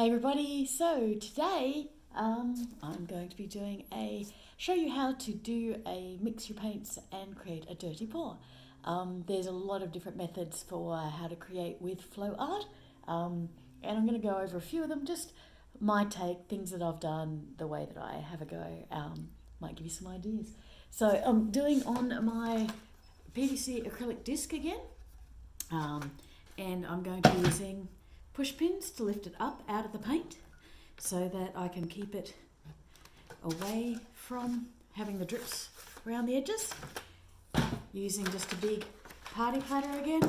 Hey everybody, so today I'm going to be doing show you how to do a mix your paints and create a dirty pour. There's a lot of different methods for how to create with flow art, and I'm going to go over a few of them, just my take, things that I've done, the way that I have a go, might give you some ideas. So I'm doing on my PVC acrylic disc again, and I'm going to be using push pins to lift it up out of the paint so that I can keep it away from having the drips around the edges. Using just a big party platter again,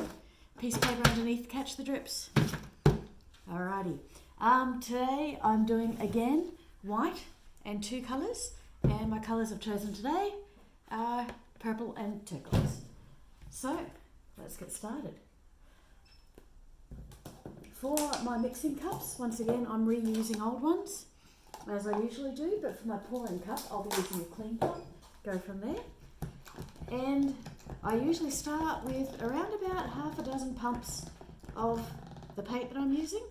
piece of paper underneath to catch the drips. Alrighty, today I'm doing again white and two colours, and my colours I've chosen today are purple and turquoise. So let's get started. For my mixing cups, once again, I'm reusing old ones, as I usually do, but for my pouring cup, I'll be using a clean cup. Go from there. And I usually start with around about half a dozen pumps of the paint that I'm using,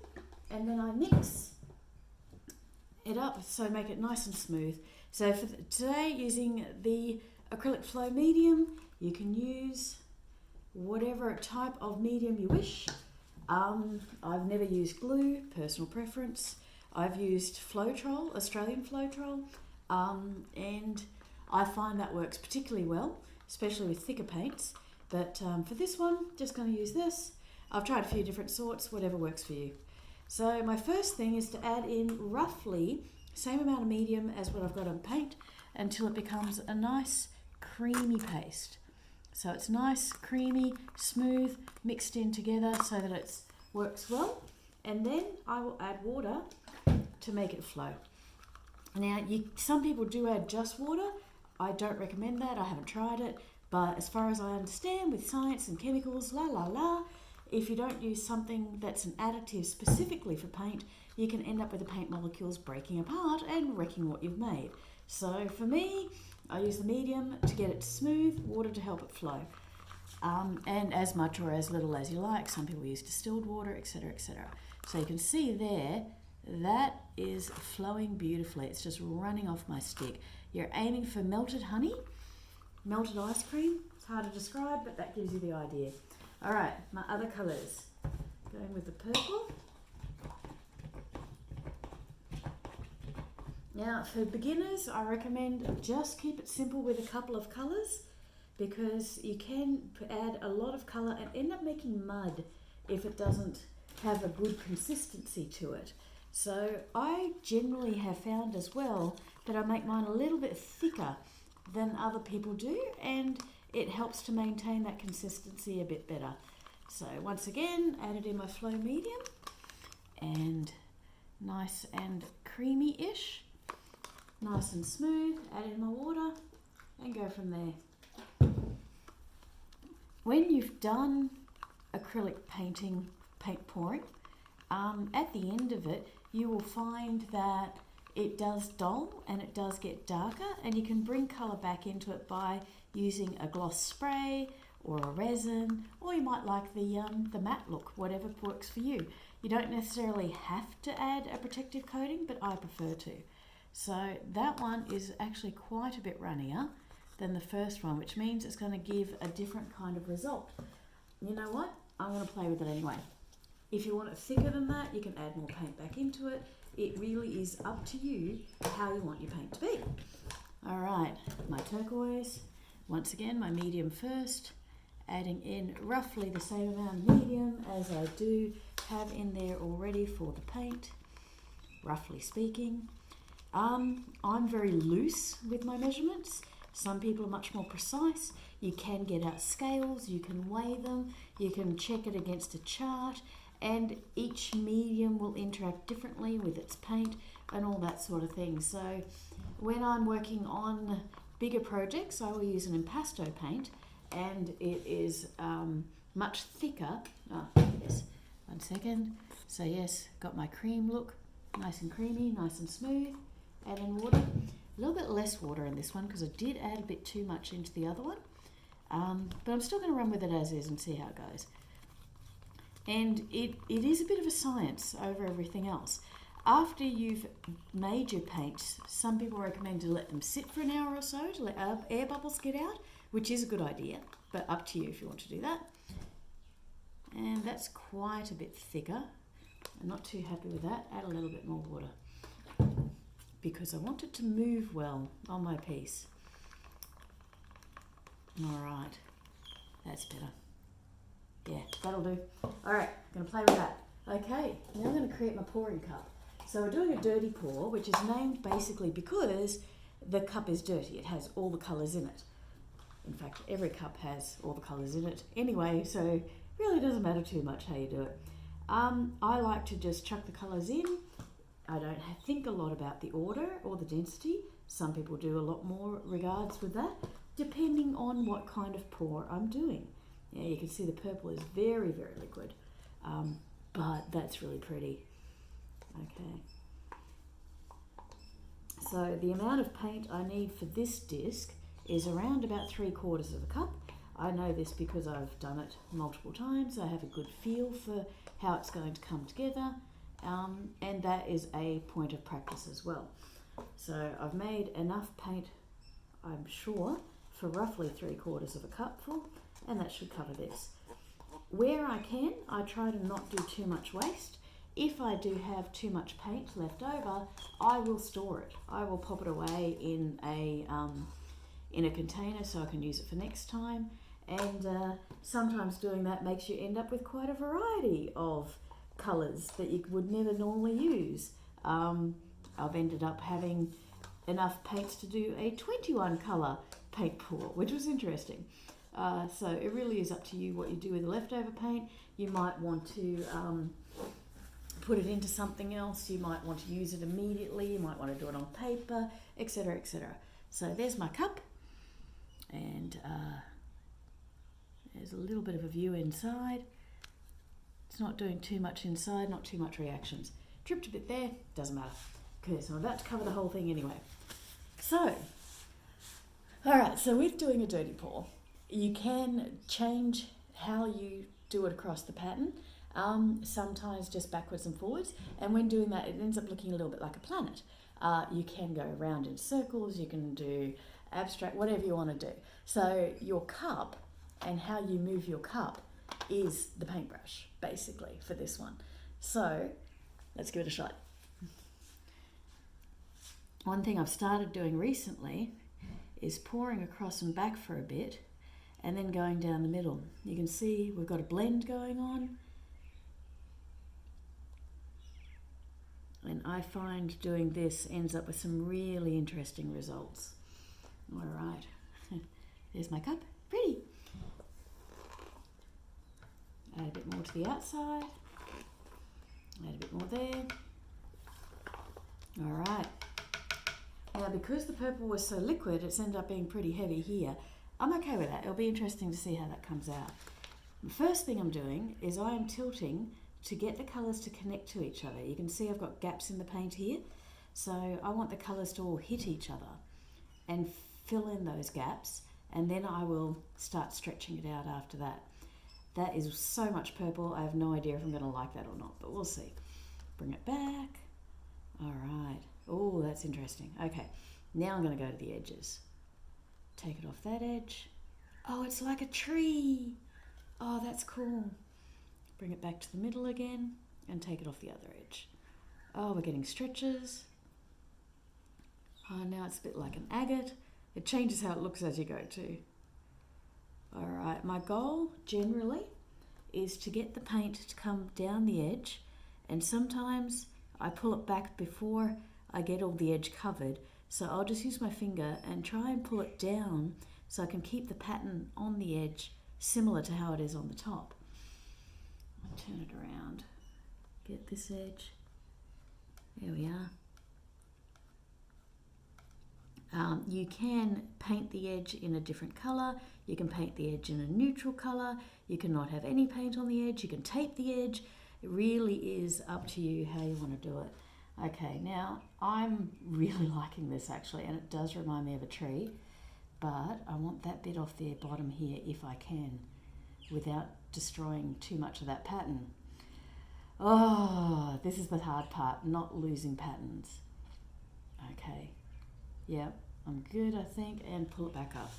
and then I mix it up, so make it nice and smooth. So for today, using the acrylic flow medium, you can use whatever type of medium you wish. I've never used glue, personal preference. I've used Floetrol, Australian Floetrol, and I find that works particularly well, especially with thicker paints. But for this one, just going to use this. I've tried a few different sorts, whatever works for you. So my first thing is to add in roughly same amount of medium as what I've got on paint until it becomes a nice creamy paste. So it's nice, creamy, smooth, mixed in together so that it works well. And then I will add water to make it flow. Now, some people do add just water. I don't recommend that. I haven't tried it. But as far as I understand, with science and chemicals, if you don't use something that's an additive specifically for paint, you can end up with the paint molecules breaking apart and wrecking what you've made. So for me, I use the medium to get it smooth, water to help it flow. And as much or as little as you like. Some people use distilled water, etc., etc. So you can see there, that is flowing beautifully. It's just running off my stick. You're aiming for melted honey, melted ice cream. It's hard to describe, but that gives you the idea. All right, my other colours. Going with the purple. Now, for beginners, I recommend just keep it simple with a couple of colours, because you can add a lot of colour and end up making mud if it doesn't have a good consistency to it. So I generally have found as well that I make mine a little bit thicker than other people do, and it helps to maintain that consistency a bit better. So once again, added in my flow medium, and nice and creamy-ish. Nice and smooth, add in my water and go from there. When you've done acrylic paint pouring, at the end of it, you will find that it does dull and it does get darker, and you can bring colour back into it by using a gloss spray or a resin, or you might like the matte look, whatever works for you. You don't necessarily have to add a protective coating, but I prefer to. So that one is actually quite a bit runnier than the first one, which means it's going to give a different kind of result. You know what? I'm going to play with it anyway. If you want it thicker than that, you can add more paint back into it. It really is up to you how you want your paint to be. All right, my turquoise. Once again, my medium first, adding in roughly the same amount of medium as I do have in there already for the paint, roughly speaking. I'm very loose with my measurements. Some people are much more precise. You can get out scales, you can weigh them, you can check it against a chart, and each medium will interact differently with its paint and all that sort of thing. So when I'm working on bigger projects, I will use an impasto paint, and it is much thicker. Oh, yes, 1 second. So yes, got my cream look, nice and creamy, nice and smooth. Add in water, a little bit less water in this one because I did add a bit too much into the other one, but I'm still going to run with it as is and see how it goes. And it is a bit of a science over everything else. After you've made your paints, some people recommend to let them sit for an hour or so to let air bubbles get out, which is a good idea, but up to you if you want to do that. And that's quite a bit thicker. I'm not too happy with that. Add a little bit more water because I want it to move well on my piece. All right, that's better. Yeah, that'll do. All right, I'm gonna play with that. Okay, now I'm gonna create my pouring cup. So we're doing a dirty pour, which is named basically because the cup is dirty. It has all the colours in it. In fact, every cup has all the colours in it anyway, so it really doesn't matter too much how you do it. I like to just chuck the colours in. I don't think a lot about the order or the density. Some people do a lot more regards with that, depending on what kind of pour I'm doing. Yeah, you can see the purple is very, very liquid, but that's really pretty. Okay. So the amount of paint I need for this disc is around about 3/4 of a cup. I know this because I've done it multiple times. I have a good feel for how it's going to come together, and that is a point of practice as well. So I've made enough paint, I'm sure, for roughly 3/4 of a cupful, and that should cover this. Where I can, I try to not do too much waste. If I do have too much paint left over, I will store it. I will pop it away in a container so I can use it for next time. And sometimes doing that makes you end up with quite a variety of colours that you would never normally use. I've ended up having enough paints to do a 21 colour paint pour, which was interesting. So it really is up to you what you do with the leftover paint. You might want to put it into something else. You might want to use it immediately. You might want to do it on paper, etc., etc. So there's my cup, and there's a little bit of a view inside. It's not doing too much inside, not too much reactions. Dripped a bit there, doesn't matter. Okay, so I'm about to cover the whole thing anyway. So, all right, so with doing a dirty pour, you can change how you do it across the pattern, sometimes just backwards and forwards, and when doing that, it ends up looking a little bit like a planet. You can go around in circles, you can do abstract, whatever you want to do. So your cup and how you move your cup is the paintbrush, basically, for this one. So let's give it a shot. One thing I've started doing recently is pouring across and back for a bit and then going down the middle. You can see we've got a blend going on. And I find doing this ends up with some really interesting results. All right, there's my cup, pretty. Add a bit more to the outside, add a bit more there. All right. Now, because the purple was so liquid, it's ended up being pretty heavy here. I'm okay with that. It'll be interesting to see how that comes out. The first thing I'm doing is I am tilting to get the colours to connect to each other. You can see I've got gaps in the paint here. So I want the colours to all hit each other and fill in those gaps, and then I will start stretching it out after that. That is so much purple, I have no idea if I'm going to like that or not, but we'll see. Bring it back. All right. Oh, that's interesting. Okay, now I'm going to go to the edges. Take it off that edge. Oh, it's like a tree. Oh, that's cool. Bring it back to the middle again and take it off the other edge. Oh, we're getting stretches. Oh, now it's a bit like an agate. It changes how it looks as you go too. All right, my goal generally is to get the paint to come down the edge, and sometimes I pull it back before I get all the edge covered, so I'll just use my finger and try and pull it down so I can keep the pattern on the edge similar to how it is on the top. I'll turn it around, get this edge, there we are. You can paint the edge in a different colour, you can paint the edge in a neutral colour, you can not have any paint on the edge, you can tape the edge. It really is up to you how you want to do it. Okay, now I'm really liking this actually, and it does remind me of a tree, but I want that bit off the bottom here if I can, without destroying too much of that pattern. Oh, this is the hard part, not losing patterns. Okay, yep, I'm good, I think, and pull it back up.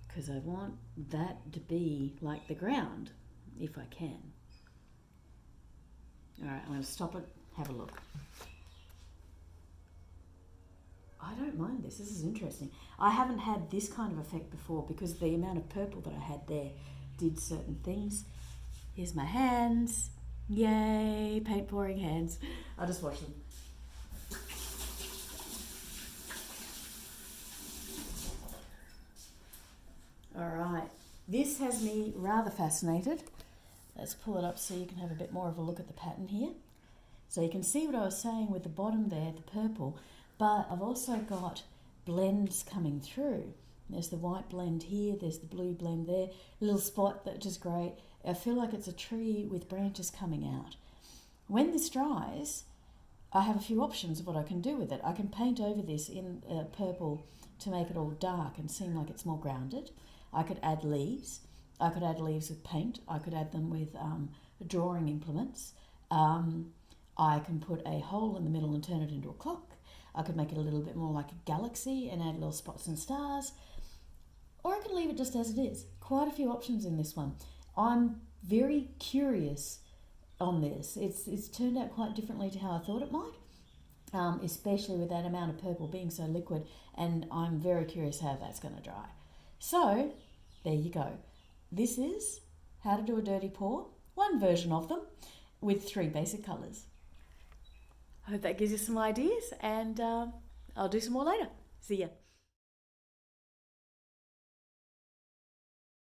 Because I want that to be like the ground, if I can. All right, I'm going to stop it, have a look. I don't mind this. This is interesting. I haven't had this kind of effect before because the amount of purple that I had there did certain things. Here's my hands. Yay, paint pouring hands. I'll just wash them. All right, this has me rather fascinated. Let's pull it up so you can have a bit more of a look at the pattern here. So you can see what I was saying with the bottom there, the purple, but I've also got blends coming through. There's the white blend here, there's the blue blend there, a little spot that's just great. I feel like it's a tree with branches coming out. When this dries, I have a few options of what I can do with it. I can paint over this in purple to make it all dark and seem like it's more grounded. I could add leaves. I could add leaves with paint. I could add them with drawing implements. I can put a hole in the middle and turn it into a clock. I could make it a little bit more like a galaxy and add little spots and stars. Or I can leave it just as it is. Quite a few options in this one. I'm very curious on this. It's turned out quite differently to how I thought it might, especially with that amount of purple being so liquid, and I'm very curious how that's going to dry. So, there you go. This is how to do a dirty pour, one version of them, with 3 basic colours. I hope that gives you some ideas, and I'll do some more later. See ya.